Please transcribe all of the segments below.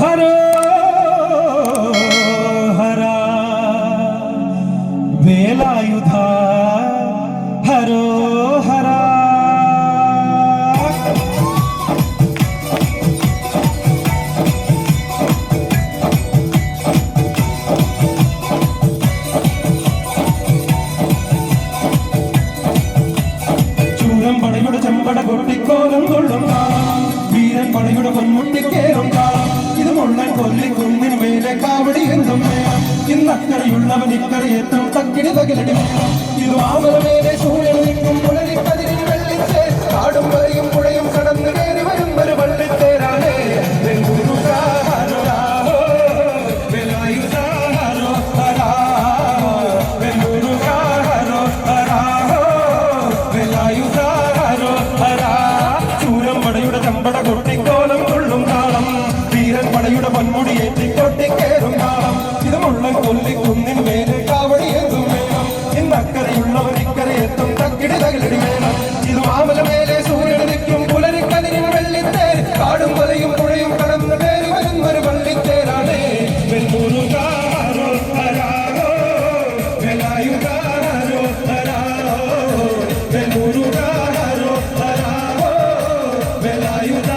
ഹരോ ഹര വേലായുധ ഹരോ ഹര പടയുടെ ചെമ്പട കൊട്ടിക്കോലം കൊള്ളും കാലം വീരൻ പടയുടെ പൊന്മുട്ടിക്കേറും കാലം ഇത് മുള്ളൻ കൊല്ലിക്കുന്നിന് മേലെ കാവടി എന്തും വേണം ഇന്നക്കരയുള്ളവൻ ഇക്കരയെത്തും തക്കിടി തകിലടി വേണം ഇത് മാമലമേലെ സൂര്യൻ നിൽക്കും പുലരിക്കതിരിൽ വെള്ളിച്ചേ കാടും വരയും പുഴയും കടന്നു കയറി വരും ഒരു വള്ളിത്തേരാണ് കൊട്ടിക്കോലം കൊള്ളും കാലം വീരൻ പടയുടെ പൊന്മുടി ഏറ്റിക്കൊട്ടിക്കേറും കാലം ഇത് മുള്ളൻ കൊല്ലിക്കുന്നിൻ മേലെ കാവടി എന്തും വേണം ഇന്നക്കരയുള്ളവർ ഇക്കരയെത്തും തക്കിടി തകിലടി വേണം ഇത് മാമല മേലെ സൂര്യൻ നിൽക്കും പുലരിക്കതിരിൽ വെള്ളിത്തേർ കാടും വരയും പുഴയും കടന്നു കയറി വരുന്നൊരു വള്ളിത്തേരാണ് വെല്ലൂരുകാരോ ഹരാരോ വേലായുധാരോ ഹരാരോ വെല്ലൂരുകാരോ ഹരാരോ വേലായുധ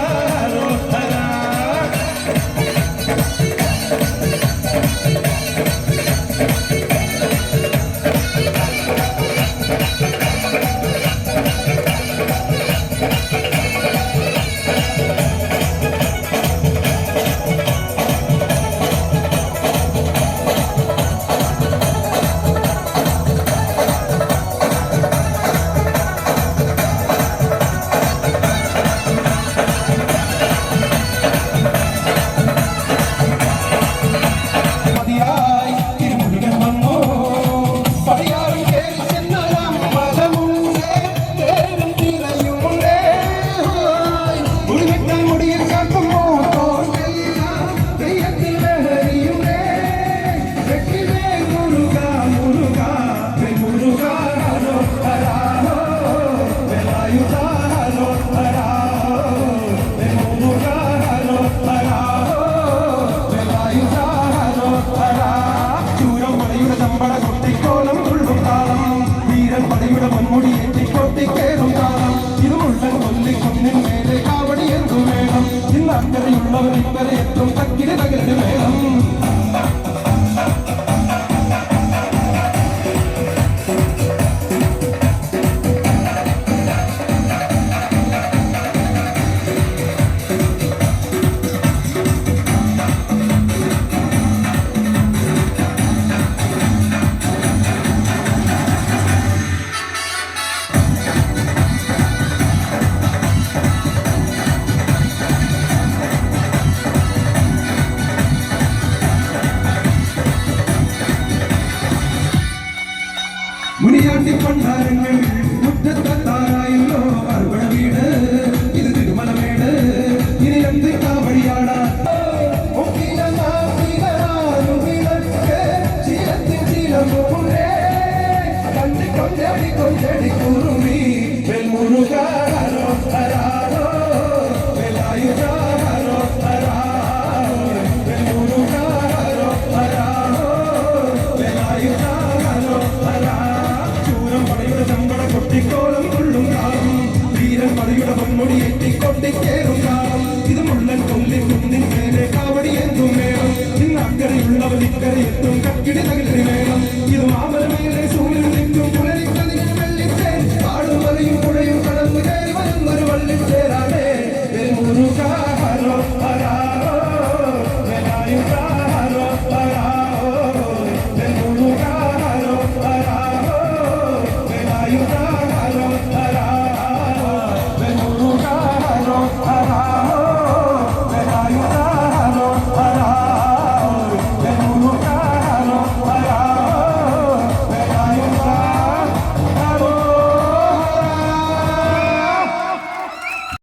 കൊട്ടിക്കോലം കൊള്ളും കാലം വീരൻ പടയുടെ പൊന്മുടി ഏറ്റിക്കൊട്ടിക്കേറും കാലം ഇത് മുള്ളൻ കൊല്ലിക്കുന്നിൻ മേലെ കാവടി എന്തു വേണം ഇന്ന് അക്കരയുള്ളവർ ഇക്കരയെത്തും തക്കിടി തകിലടി വേണം മുനിയാണ്ടി പണ്ടാരങ്ങൾ മുറ്റത്താറായല്ലോ അറുപട വീട് ഇത് തിരുമലമേട് ഇനി എന്ത് കാവടിയാടാ കൊഞ്ചടി കൊഞ്ചടി കൂറും